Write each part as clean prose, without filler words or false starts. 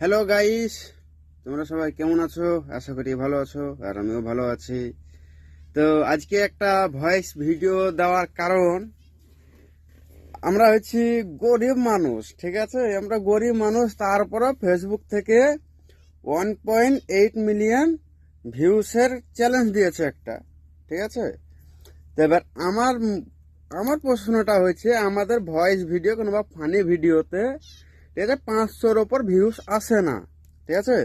Hello guys, তোমরা সবাই কেমন আছো? আশা করি ভালো আছো, আর আমিও ভালো আছি। তো আজকে একটা ভয়েস ভিডিও দেওয়ার কারণ, আমরা হচ্ছি গরিব মানুষ, ঠিক আছে? আমরা গরিব মানুষ, তারপরে ফেসবুক থেকে 1.8 মিলিয়ন ভিউসের চ্যালেঞ্জ দিয়েছে একটা, ঠিক আছে? তো এবার আমার আমার প্রশ্নটা হয়েছে, আমাদের ভয়েস ভিডিও কিংবা ফানি ভিডিওতে, ঠিক আছে, 500-র ওপর ভিউস আসে না, ঠিক আছে?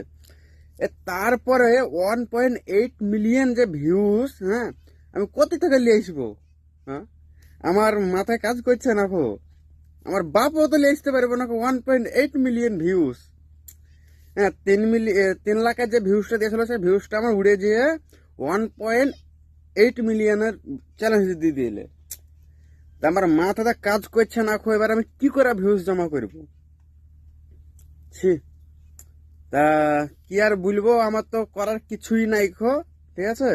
তারপরে 1.8 মিলিয়ন যে ভিউস, হ্যাঁ, আমি কোথা থেকে নিয়ে আসবো? হ্যাঁ, আমার মাথায় কাজ করছে না গো। আমার বাপও তো নিয়ে আসতে পারবো না। 1.8 মিলিয়ন ভিউস, হ্যাঁ, 3 লাখের যে ভিউসটা দিয়েছিল, সেই ভিউসটা আমার উড়ে যেয়ে 1.8 মিলিয়নের চ্যালেঞ্জ দিয়ে দিলে। তা আমার মাথাটা কাজ করছে না খো। এবার আমি কি করে ভিউস জমা করবো? ছি, তা কি আর বলবো, আমার তো করার কিছুই নাই খো, ঠিক আছে?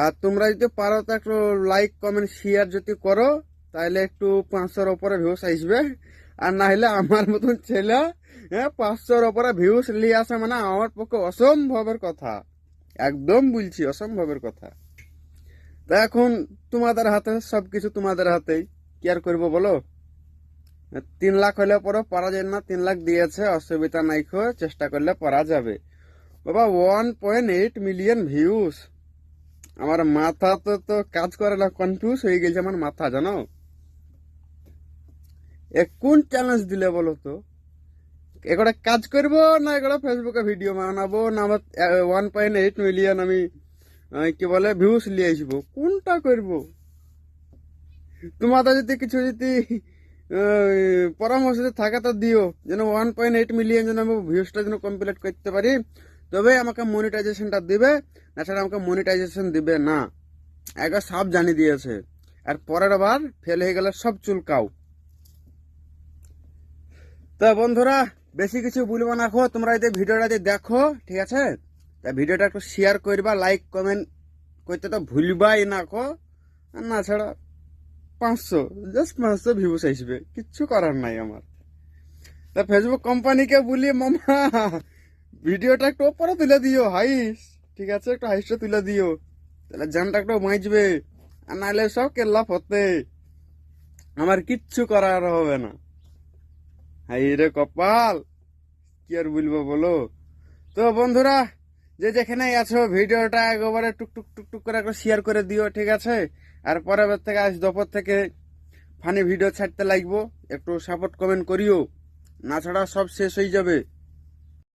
আর তোমরা যদি পারো তো একটু লাইক কমেন্ট শেয়ার যদি করো, তাহলে একটু 500-র ওপরে ভিউস আসবে। আর না হলে আমার মতন ছেলে, হ্যাঁ, 500-র ওপরে ভিউস নিয়ে আসা মানে আমার পক্ষে অসম্ভবের কথা। একদম বলছি, অসম্ভবের কথা। তা এখন তোমাদের হাতে, সবকিছু তোমাদের হাতেই। কি আর করবো বলো? 3 লাখ হলে পরে পারা যায় না? 3 লাখ দিয়েছে, অসুবিধা নাই খো, চেষ্টা করলে পারা যাবে। বাবা, 1.8 মিলিয়ন ভিউস! আমার মাথা তো কাজ করে না, কনফিউজ হয়ে গেছে আমার মাথা, জানো? কোন চ্যালেঞ্জ দিলে বলো তো? এগুলো কাজ করবো, না এগুলো ফেসবুকে ভিডিও বানাবো, না আমার 1.8 মিলিয়ন আমি কি বলে ভিউস নিয়ে আসবো? কোনটা করবো? তোমাদের যদি কিছু যদি পরামর্শ যদি থাকে তো দিও, যেন 1.8 মিলিয়ন যেন আমি ভিউসটা যেন কমপ্লিট করতে পারি। তবে আমাকে মনিটাইজেশনটা দিবে, তাছাড়া আমাকে মনিটাইজেশন দিবে না। একবার সাপ জানিয়ে দিয়েছে। আর পরের বার ফেল হয়ে গেলে সব চুলকাও। তো বন্ধুরা, বেশি কিছু বলবো না খো, তোমরা যদি ভিডিওটা যদি দেখো, ঠিক আছে, তা ভিডিওটা একটু শেয়ার করবা, লাইক কমেন্ট করতে তো ভুলবাই না খো। আর না ছাড়া 500, জাস্ট 500 ভিউস আসবে, কিচ্ছু করার নাই আমার। তা ফেসবুক কোম্পানিকে বলি, মামা ভিডিওটা একটু ওপরে তুলে দিও, হাইস, ঠিক আছে, একটু হাইসটা তুলে দিও, তাহলে জানটা একটু বাঁচবে। আর নাহলে সব কেল্লা ফতে, আমার কিচ্ছু করার হবে না। হাই রে কপাল, কি আর বলবো বলো? তো বন্ধুরা, যে যেখানে আছো, ভিডিওটা একবারে টুকটুক টুকটুক করে একটু শেয়ার করে দিও, ঠিক আছে? আর পরের বার থেকে, আজ দুপুর থেকে ফানি ভিডিও ছাড়তে লাগবো, একটু সাপোর্ট কমেন্ট করিও, না ছাড়া সব শেষ হয়ে যাবে।